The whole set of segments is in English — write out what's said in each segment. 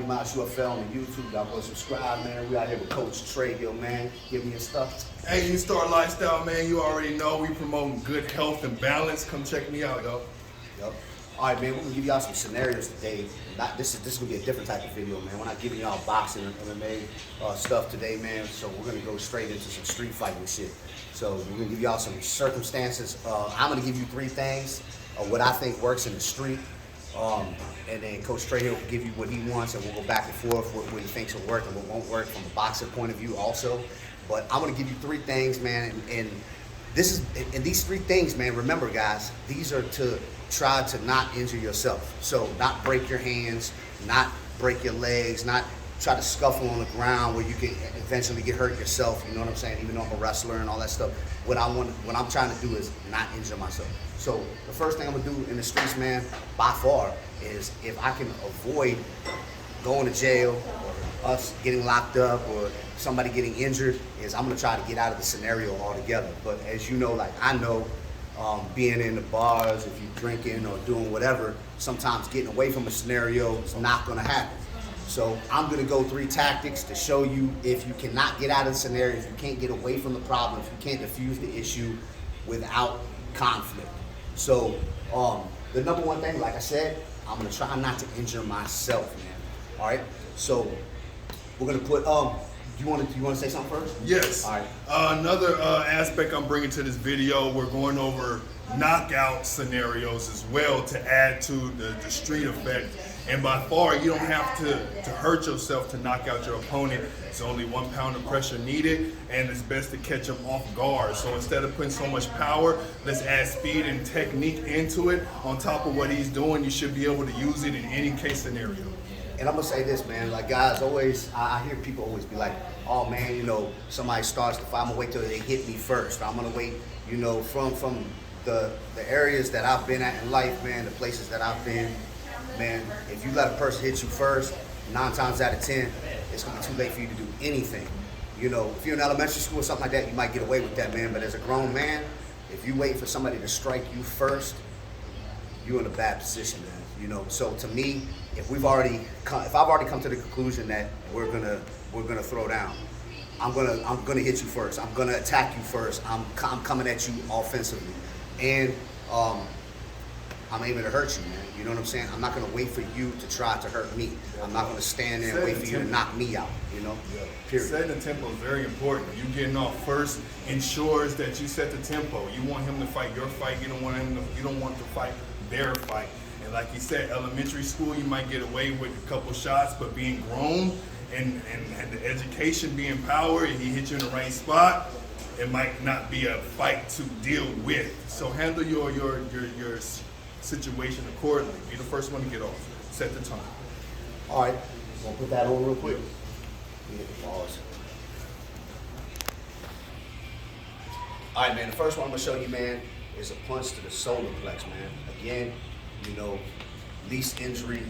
Miles UFL on YouTube. Y'all go subscribe, man. We out here with Coach Trahill, man. Give me your stuff. Hey, you start lifestyle, man. You already know we promoting good health and balance. Come check me out, yo. Yep. All right, man. We're gonna give y'all some scenarios today. This is gonna be a different type of video, man. We're not giving y'all boxing and MMA stuff today, man. So we're gonna go straight into some street fighting shit. So we're gonna give y'all some circumstances. I'm gonna give you 3 things of what I think works in the street. And then Coach Trahill will give you what he wants, and we'll go back and forth what he thinks will work and what won't work from a boxer point of view also. But I'm gonna give you 3 things, man, and these 3 things, man, remember guys, these are to try to not injure yourself. So not break your hands, not break your legs, not try to scuffle on the ground where you can eventually get hurt yourself, you know what I'm saying? Even though I'm a wrestler and all that stuff, what I'm trying to do is not injure myself. So the first thing I'm gonna do in the streets, man, by far, is if I can avoid going to jail or us getting locked up or somebody getting injured, is I'm gonna try to get out of the scenario altogether. But as you know, like I know, being in the bars, if you're drinking or doing whatever, sometimes getting away from a scenario is not gonna happen. So I'm gonna go 3 tactics to show you if you cannot get out of the scenario, if you can't get away from the problem, if you can't diffuse the issue without conflict. So the number 1 thing, like I said, I'm gonna try not to injure myself, man. All right. So we're gonna put. You want to say something first? Yes. All right. Another aspect I'm bringing to this video, we're going over knockout scenarios as well to add to the street effect. And by far, you don't have to hurt yourself to knock out your opponent. It's only 1 pound of pressure needed, and it's best to catch them off guard. So instead of putting so much power, let's add speed and technique into it. On top of what he's doing, you should be able to use it in any case scenario. And I'm gonna say this, man, like guys always, I hear people always be like, oh man, you know, somebody starts the fight, I'm gonna wait till they hit me first. I'm gonna wait, you know, from the areas that I've been at in life, man, the places that I've been, man, if you let a person hit you first, 9 times out of 10, it's gonna be too late for you to do anything. You know, if you're in elementary school or something like that, you might get away with that, man, but as a grown man, if you wait for somebody to strike you first, you're in a bad position, man. You know, so to me, if I've already come to the conclusion that we're gonna throw down, I'm gonna hit you first. I'm gonna attack you first. I'm coming at you offensively, and I'm aiming to hurt you, man. You know what I'm saying? I'm not gonna wait for you to try to hurt me. I'm not gonna stand there and wait for you to knock me out. You know. Yeah. Period. Setting the tempo is very important. You getting off first ensures that you set the tempo. You want him to fight your fight. You don't want to fight their fight. And like you said, elementary school, you might get away with a couple shots, but being grown and the education being power, and he hit you in the right spot, it might not be a fight to deal with. So handle your situation accordingly. Be the first one to get off. Set the tone. All right, we'll put that on real quick. Hit the pause. All right, man. The first one I'm gonna show you, man, is a punch to the solar plex, man. Again, you know, least injury,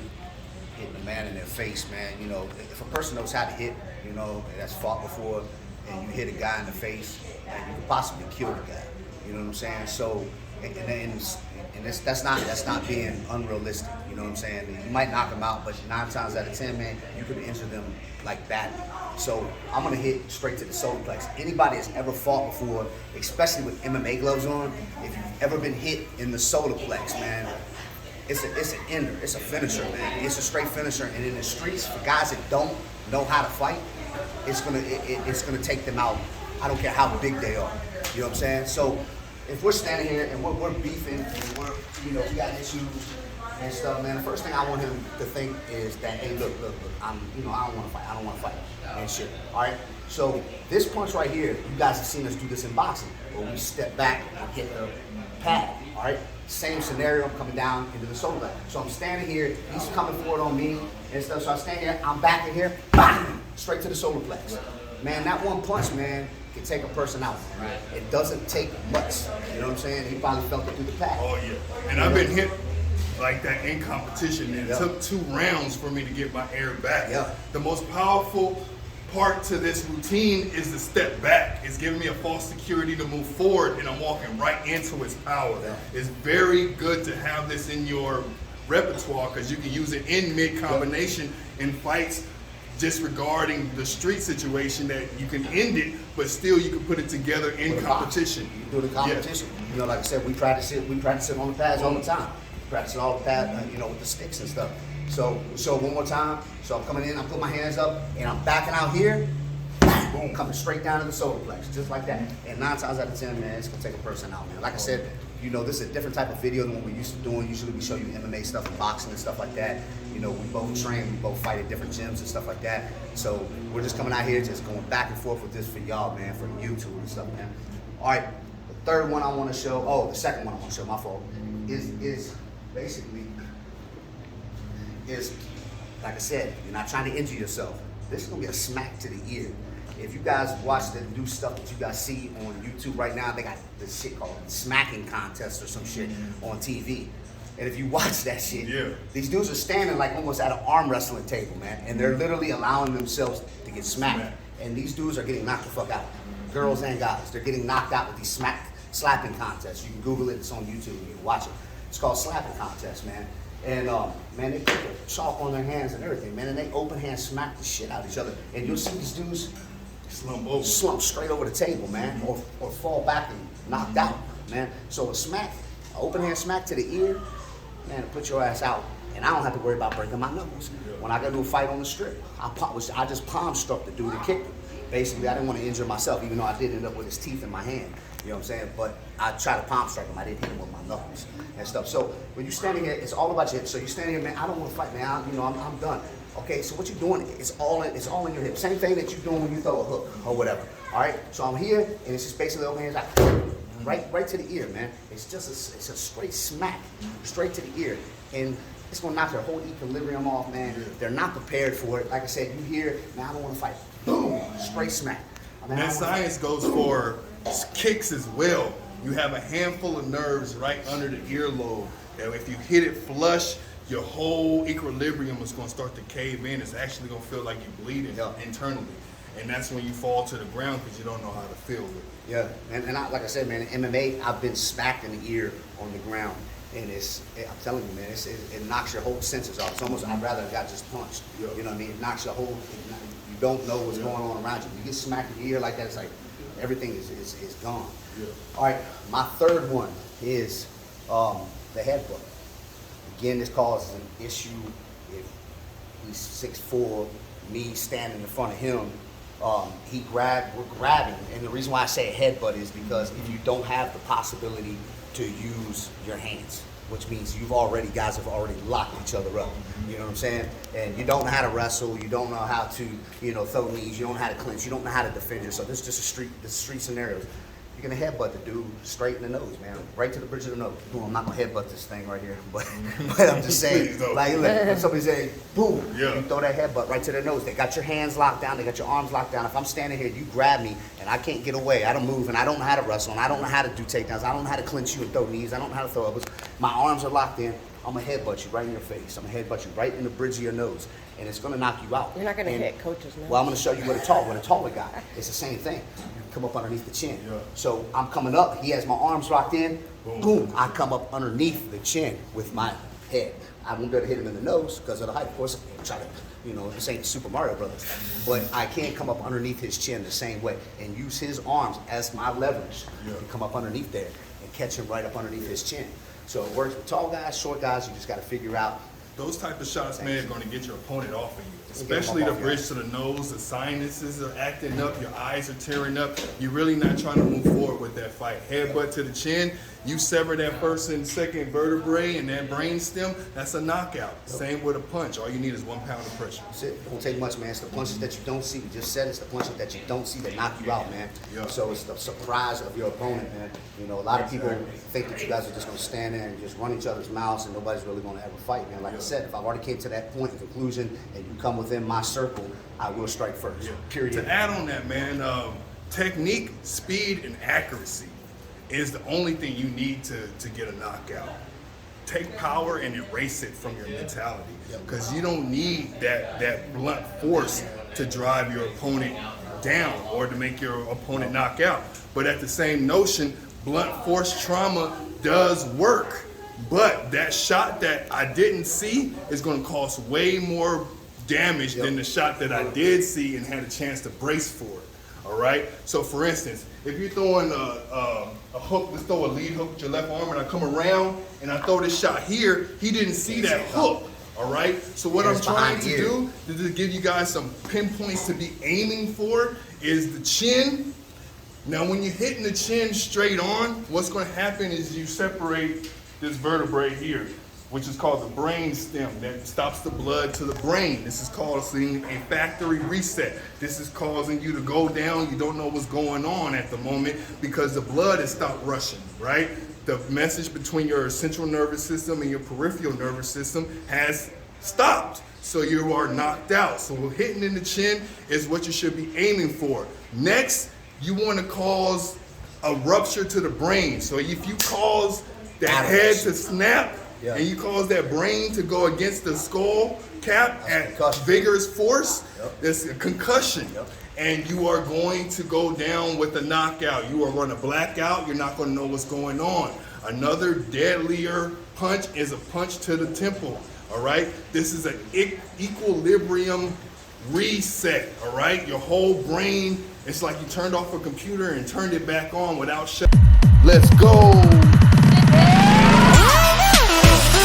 hitting a man in their face, man. You know, if a person knows how to hit, you know, that's fought before, and you hit a guy in the face, and you could possibly kill the guy. You know what I'm saying? So, and that's not being unrealistic. You know what I'm saying? You might knock them out, but 9 times out of 10, man, you could injure them like that. So I'm gonna hit straight to the solar plex. Anybody that's ever fought before, especially with MMA gloves on, if you've ever been hit in the solar plex, man, it's an ender, it's a finisher, man. It's a straight finisher. And in the streets, for guys that don't know how to fight, it's gonna take them out. I don't care how big they are. You know what I'm saying? So if we're standing here and we're beefing and we got issues and stuff, man, the first thing I want him to think is that, hey, look, I don't want to fight and shit. All right. So this punch right here, you guys have seen us do this in boxing, where we step back and hit the pad. All right. Same scenario. I'm coming down into the solar plex. So I'm standing here. He's coming forward on me and stuff. So I stand here. I'm back in here. Bang! Straight to the solar plex. Man, that one punch, man, can take a person out. Right. It doesn't take much. You know what I'm saying? He probably felt it through the pad. Oh yeah. And I've been hit like that in competition, and it took 2 rounds for me to get my air back. Yeah. The most powerful part to this routine is the step back. It's giving me a false security to move forward, and I'm walking right into its power. Yeah. It's very good to have this in your repertoire because you can use it in mid combination in fights disregarding the street situation that you can end it, but still you can put it together in competition. You can do the competition. Yeah. You know, like I said, we practice it on the pads all the time. We practice it all the pads, you know, with the sticks and stuff. So one more time. So I'm coming in, I'm putting my hands up, and I'm backing out here. Boom, coming straight down to the solar plex, just like that. And 9 times out of 10, man, it's gonna take a person out, man. Like I said, you know, this is a different type of video than what we're used to doing. Usually we show you MMA stuff and boxing and stuff like that. You know, we both train, we both fight at different gyms and stuff like that. So we're just coming out here, just going back and forth with this for y'all, man, for YouTube and stuff, man. All right, the third one I want to show, the second one I want to show, my fault, is basically, like I said, you're not trying to injure yourself. This is gonna be a smack to the ear. If you guys watch the new stuff that you guys see on YouTube right now, they got this shit called smacking contest or some shit on TV. And if you watch that shit, these dudes are standing like almost at an arm wrestling table, man. And they're literally allowing themselves to get smacked. And these dudes are getting knocked the fuck out. Girls and guys, they're getting knocked out with these slapping contests. You can Google it, it's on YouTube, you can watch it. It's called slapping contest, man. And man, they put the chalk on their hands and everything, man. And they open hand smack the shit out of each other. And you'll see these dudes slump straight over the table, man, or fall back and knocked out, man. So a smack, an open hand smack to the ear, man, to put your ass out. And I don't have to worry about breaking my knuckles. When I got into a fight on the strip, I just palm struck the dude and kicked him. Basically, I didn't want to injure myself, even though I did end up with his teeth in my hand. You know what I'm saying? But I tried to palm strike him. I didn't hit him with my knuckles and stuff. So when you're standing here, it's all about your hips. So you're standing here, man, I don't want to fight, man. I'm done. Okay, so what you're doing, it's all in your hips. Same thing that you're doing when you throw a hook or whatever. All right, so I'm here, and it's just basically open hands out, right to the ear, man. It's just it's a straight smack, straight to the ear, and it's gonna knock their whole equilibrium off, man. They're not prepared for it. Like I said, you hear, man, I don't want to fight. Boom, straight smack. And that science goes for kicks as well. You have a handful of nerves right under the earlobe. And if you hit it flush, your whole equilibrium is going to start to cave in. It's actually going to feel like you're bleeding internally. And that's when you fall to the ground because you don't know how to feel it. Yeah, and like I said, man, in MMA, I've been smacked in the ear on the ground. And I'm telling you, man, it knocks your whole senses off. It's almost, I'd rather have got just punched. You know what I mean? It knocks your whole, you don't know what's going on around you. You get smacked in the ear like that, it's like everything is gone. All right, my third one is the headbutt. Again, this causes an issue if he's 6'4", me standing in front of him. We're grabbing, and the reason why I say a headbutt is because if you don't have the possibility to use your hands, which means guys have already locked each other up. You know what I'm saying? And you don't know how to wrestle, you don't know how to, throw knees, you don't know how to clinch, you don't know how to defend yourself. This is just street scenarios. You're gonna headbutt the dude straight in the nose, man, right to the bridge of the nose. Boom, I'm not gonna headbutt this thing right here, but I'm just saying, like, look, when somebody say, boom, you throw that headbutt right to their nose. They got your hands locked down, they got your arms locked down. If I'm standing here, you grab me, and I can't get away, I don't move, and I don't know how to wrestle, and I don't know how to do takedowns, I don't know how to clinch you and throw knees, I don't know how to throw elbows. My arms are locked in. I'm gonna headbutt you right in your face. I'm gonna headbutt you right in the bridge of your nose, and it's gonna knock you out. You're not gonna hit coach's nose. Well, I'm gonna show you with a taller guy. It's the same thing. You come up underneath the chin. So I'm coming up. He has my arms locked in. Boom! I come up underneath the chin with my head. I won't be able to hit him in the nose because of the height. Of course, I'm trying to, this ain't Super Mario Brothers, but I can't come up underneath his chin the same way and use his arms as my leverage to come up underneath there and catch him right up underneath his chin. So it works with tall guys, short guys. You just got to figure out. Those type of shots, man, are going to get your opponent off of you. Especially the bridge to the nose, the sinuses are acting up, your eyes are tearing up. You're really not trying to move forward with that fight. Headbutt to the chin, you sever that first and second vertebrae and that brain stem, that's a knockout. Same with a punch. All you need is 1 pound of pressure. That's it. It won't take much, man. It's the punches that you don't see. We just said it's the punches that you don't see that knock you out, man. So it's the surprise of your opponent, man. A lot of people think that you guys are just going to stand there and just run each other's mouths and nobody's really going to ever fight, man. Like I said, if I've already came to that point in conclusion and you come within my circle, I will strike first. Period. To add on that, man, technique, speed, and accuracy is the only thing you need to get a knockout. Take power and erase it from your mentality, because you don't need that blunt force to drive your opponent down or to make your opponent knock out. But at the same notion, blunt force trauma does work. But that shot that I didn't see is going to cause way more damage than the shot that I did see and had a chance to brace for it. All right. So for instance, if you're throwing a hook, let's throw a lead hook with your left arm, and I come around and I throw this shot here, he didn't see that hook. All right. So what I'm trying to do to give you guys some pinpoints to be aiming for is the chin. Now, when you're hitting the chin straight on, what's going to happen is you separate this vertebrae here, which is called the brain stem, that stops the blood to the brain. This is causing a factory reset. This is causing you to go down. You don't know what's going on at the moment because the blood has stopped rushing, right? The message between your central nervous system and your peripheral nervous system has stopped. So you are knocked out. So hitting in the chin is what you should be aiming for. Next, you want to cause a rupture to the brain. So if you cause that head to snap, and you cause that brain to go against the skull cap at vigorous force, that's a concussion. And you are going to go down with a knockout. You are going to black out. You're not going to know what's going on. Another deadlier punch is a punch to the temple. All right? This is an equilibrium reset. All right? Your whole brain, it's like you turned off a computer and turned it back on without shut. Let's go.